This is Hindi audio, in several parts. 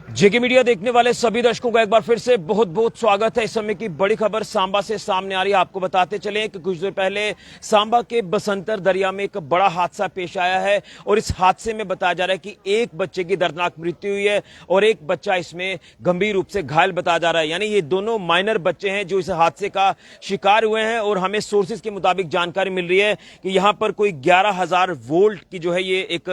जेके मीडिया देखने वाले सभी दर्शकों का एक बार फिर से बहुत बहुत स्वागत है। इस समय की बड़ी खबर सांबा से सामने आ रही है। आपको बताते चलें कि कुछ देर पहले सांबा के बसंतर दरिया में एक बड़ा हादसा पेश आया है और इस हादसे में बताया जा रहा है कि एक बच्चे की दर्दनाक मृत्यु हुई है और एक बच्चा इसमें गंभीर रूप से घायल बताया जा रहा है। यानी ये दोनों माइनर बच्चे हैं जो इस हादसे का शिकार हुए हैं और हमें सोर्सेज के मुताबिक जानकारी मिल रही है कि यहां पर कोई 11,000 वोल्ट की जो है ये एक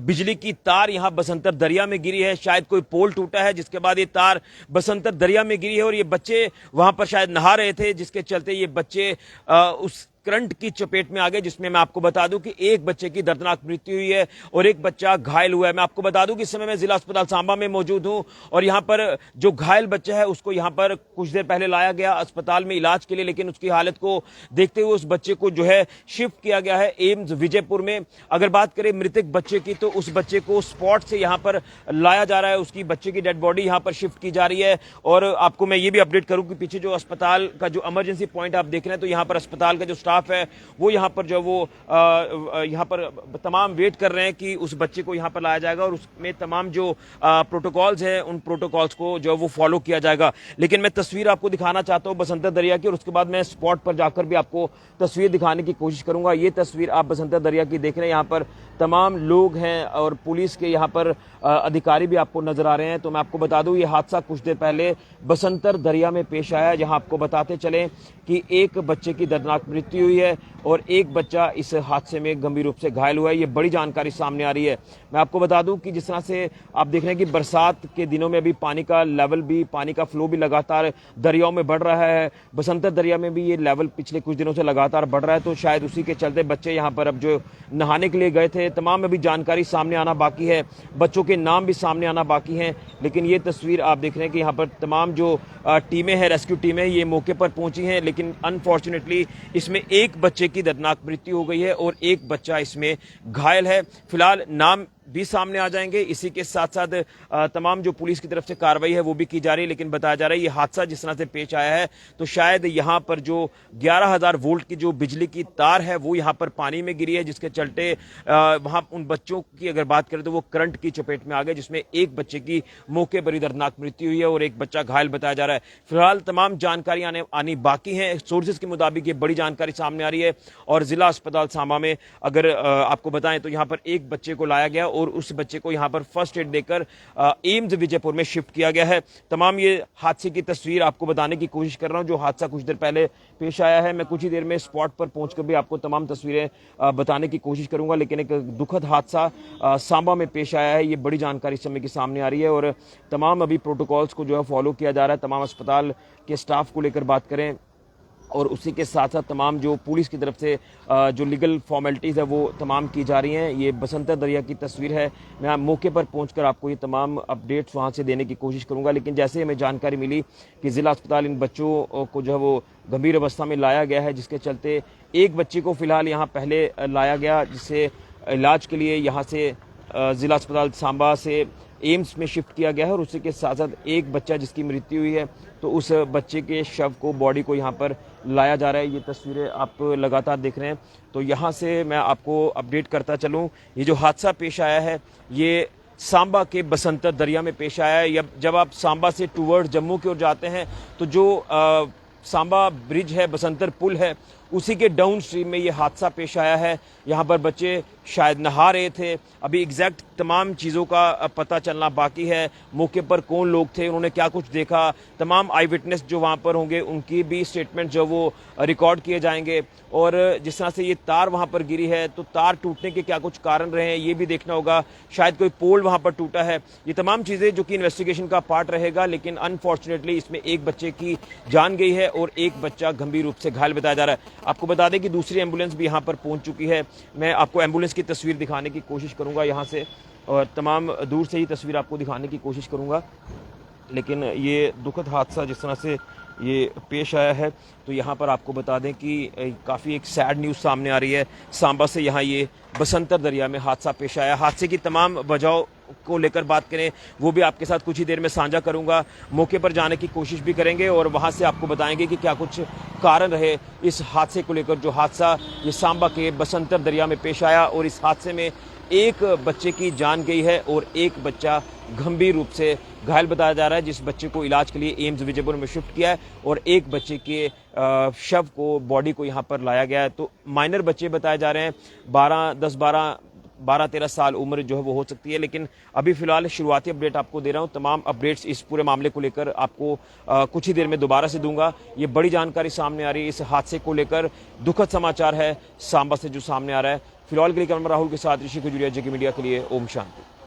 बिजली की तार यहां बसंतर दरिया में गिरी है। शायद कोई पोल टूटा है जिसके बाद ये तार बसंतर दरिया में गिरी है और ये बच्चे वहां पर शायद नहा रहे थे, जिसके चलते ये बच्चे उस करंट की चपेट में आ गए, जिसमें मैं आपको बता दूं कि एक बच्चे की दर्दनाक मृत्यु हुई है और एक बच्चा घायल हुआ है। मैं आपको बता दूं कि इस समय मैं जिला अस्पताल सांबा में मौजूद हूं और यहां पर जो घायल बच्चा है उसको यहां पर कुछ देर पहले लाया गया अस्पताल में इलाज के लिए, लेकिन उसकी हालत को देखते हुए उस बच्चे को जो है शिफ्ट किया गया है एम्स विजयपुर में। अगर बात करें मृतक बच्चे की तो उस बच्चे को स्पॉट से यहां पर लाया जा रहा है, उसकी बच्चे की डेड बॉडी यहां पर शिफ्ट की जा रही है। और आपको मैं ये भी अपडेट करूं कि पीछे जो अस्पताल का जो इमरजेंसी पॉइंट आप देख रहे हैं तो यहां पर अस्पताल का जो स्टाफ है वो यहां पर जो वो यहां पर तमाम वेट कर रहे हैं कि उस बच्चे को यहां पर लाया जाएगा और उसमें तमाम जो प्रोटोकॉल्स हैं उन प्रोटोकॉल्स को जो वो फॉलो किया जाएगा। लेकिन मैं तस्वीर आपको दिखाना चाहता हूं बसंतर दरिया की और उसके बाद मैं स्पॉट पर जाकर भी आपको तस्वीर दिखाने की कोशिश करूंगा। ये तस्वीर आप बसंतर दरिया की देख रहे हैं, यहां पर तमाम लोग हैं और पुलिस के यहां पर अधिकारी भी आपको नजर आ रहे हैं। तो मैं आपको बता दूं ये हादसा कुछ देर पहले बसंतर दरिया में पेश आया, जहां आपको बताते चलें कि एक बच्चे की दर्दनाक मृत्यु हुई है और एक बच्चा इस हादसे में गंभीर रूप से घायल हुआ है। ये बड़ी जानकारी सामने आ रही है। मैं आपको बता दूं कि जिस तरह से आप देख रहे हैं कि बरसात के दिनों में भी पानी का लेवल भी, पानी का फ्लो भी लगातार दरियाओं में बढ़ रहा है। बसंतर दरिया में भी ये लेवल पिछले कुछ दिनों से लगातार बढ़ रहा है, तो शायद उसी के चलते बच्चे यहाँ पर अब जो नहाने के लिए गए थे, तमाम अभी जानकारी सामने आना बाकी है, बच्चों के नाम भी सामने आना बाकी हैं। लेकिन ये तस्वीर आप देख रहे हैं कि यहाँ पर तमाम जो टीमें हैं, रेस्क्यू टीमें, ये मौके पर पहुंची हैं, लेकिन अनफॉर्चुनेटली इसमें एक बच्चे की दर्दनाक मृत्यु हो गई है और एक बच्चा इसमें घायल है। फिलहाल नाम भी सामने आ जाएंगे, इसी के साथ साथ तमाम जो पुलिस की तरफ से कार्रवाई है वो भी की जा रही है। लेकिन बताया जा रहा है ये हादसा जिस तरह से पेश आया है तो शायद यहाँ पर जो 11,000 वोल्ट की जो बिजली की तार है वो यहाँ पर पानी में गिरी है, जिसके चलते वहां उन बच्चों की अगर बात करें तो वो करंट की चपेट में आ गए, जिसमें एक बच्चे की मौके पर ही दर्दनाक मृत्यु हुई है और एक बच्चा घायल बताया जा रहा है। फिलहाल तमाम जानकारी आनी बाकी है। सोर्सेज के मुताबिक ये बड़ी जानकारी सामने आ रही है और जिला अस्पताल सांबा में अगर आपको बताएं तो यहाँ पर एक बच्चे को लाया गया और उस बच्चे को यहां पर फर्स्ट एड देकर एम्स विजयपुर में शिफ्ट किया गया है। तमाम ये हादसे की तस्वीर आपको बताने की कोशिश कर रहा हूं जो हादसा कुछ देर पहले पेश आया है। मैं कुछ ही देर में स्पॉट पर पहुंचकर भी आपको तमाम तस्वीरें बताने की कोशिश करूंगा। लेकिन एक दुखद हादसा सांबा में पेश आया है, ये बड़ी जानकारी इस समय की सामने आ रही है और तमाम अभी प्रोटोकॉल्स को जो है फॉलो किया जा रहा है। तमाम अस्पताल के स्टाफ को लेकर बात करें और उसी के साथ साथ तमाम जो पुलिस की तरफ से जो लीगल फॉर्मेलिटीज़ है वो तमाम की जा रही हैं। ये बसंतर दरिया की तस्वीर है। मैं मौके पर पहुंचकर आपको ये तमाम अपडेट्स वहां से देने की कोशिश करूंगा। लेकिन जैसे हमें जानकारी मिली कि जिला अस्पताल इन बच्चों को जो है वो गंभीर अवस्था में लाया गया है, जिसके चलते एक बच्चे को फिलहाल यहाँ पहले लाया गया, जिससे इलाज के लिए यहाँ से जिला अस्पताल सांबा से एम्स में शिफ्ट किया गया है और उसी के साथ साथ एक बच्चा जिसकी मृत्यु हुई है तो उस बच्चे के शव को, बॉडी को यहाँ पर लाया जा रहा है। ये तस्वीरें आप लगातार देख रहे हैं। तो यहाँ से मैं आपको अपडेट करता चलूँ, ये जो हादसा पेश आया है ये सांबा के बसंतर दरिया में पेश आया है। जब आप सांबा से टूवर्ड जम्मू की ओर जाते हैं तो जो सांबा ब्रिज है, बसंतर पुल है, उसी के डाउन स्ट्रीम में ये हादसा पेश आया है। यहाँ पर बच्चे शायद नहा रहे थे। अभी एग्जैक्ट तमाम चीज़ों का पता चलना बाकी है। मौके पर कौन लोग थे, उन्होंने क्या कुछ देखा, तमाम आई विटनेस जो वहाँ पर होंगे उनकी भी स्टेटमेंट जो वो रिकॉर्ड किए जाएंगे। और जिस तरह से ये तार वहाँ पर गिरी है तो तार टूटने के क्या कुछ कारण रहे हैं ये भी देखना होगा। शायद कोई पोल वहाँ पर टूटा है। ये तमाम चीज़ें जो कि इन्वेस्टिगेशन का पार्ट रहेगा। लेकिन अनफॉर्चुनेटली इसमें एक बच्चे की जान गई है और एक बच्चा गंभीर रूप से घायल बताया जा रहा है। आपको बता दें कि दूसरी एम्बुलेंस भी यहाँ पर पहुँच चुकी है। मैं आपको एम्बुलेंस की तस्वीर दिखाने की कोशिश करूंगा यहाँ से और तमाम दूर से ही तस्वीर आपको दिखाने की कोशिश करूंगा। लेकिन ये दुखद हादसा जिस तरह से ये पेश आया है तो यहाँ पर आपको बता दें कि काफ़ी एक सैड न्यूज़ सामने आ रही है। सांबा से यहाँ ये बसंतर दरिया में हादसा पेश आया। हादसे की तमाम वजहों को लेकर बात करें वो भी आपके साथ कुछ ही देर में साझा करूंगा। मौके पर जाने की कोशिश भी करेंगे और वहां से आपको बताएंगे कि क्या कुछ कारण रहे इस हादसे को लेकर, जो हादसा ये सांबा के बसंतर दरिया में पेश आया। और इस हादसे में एक बच्चे की जान गई है और एक बच्चा गंभीर रूप से घायल बताया जा रहा है, जिस बच्चे को इलाज के लिए एम्स विजयपुर में शिफ्ट किया है और एक बच्चे के शव को, बॉडी को यहाँ पर लाया गया है। तो माइनर बच्चे बताए जा रहे हैं, 12-13 साल उम्र जो है वो हो सकती है। लेकिन अभी फिलहाल शुरुआती अपडेट आपको दे रहा हूं। तमाम अपडेट्स इस पूरे मामले को लेकर आपको कुछ ही देर में दोबारा से दूंगा। ये बड़ी जानकारी सामने आ रही है इस हादसे को लेकर। दुखद समाचार है सांबा से जो सामने आ रहा है। फिलहाल के लिए कैमरा राहुल के साथ ऋषि खजुरिया, जेके मीडिया के लिए। ओम शांति।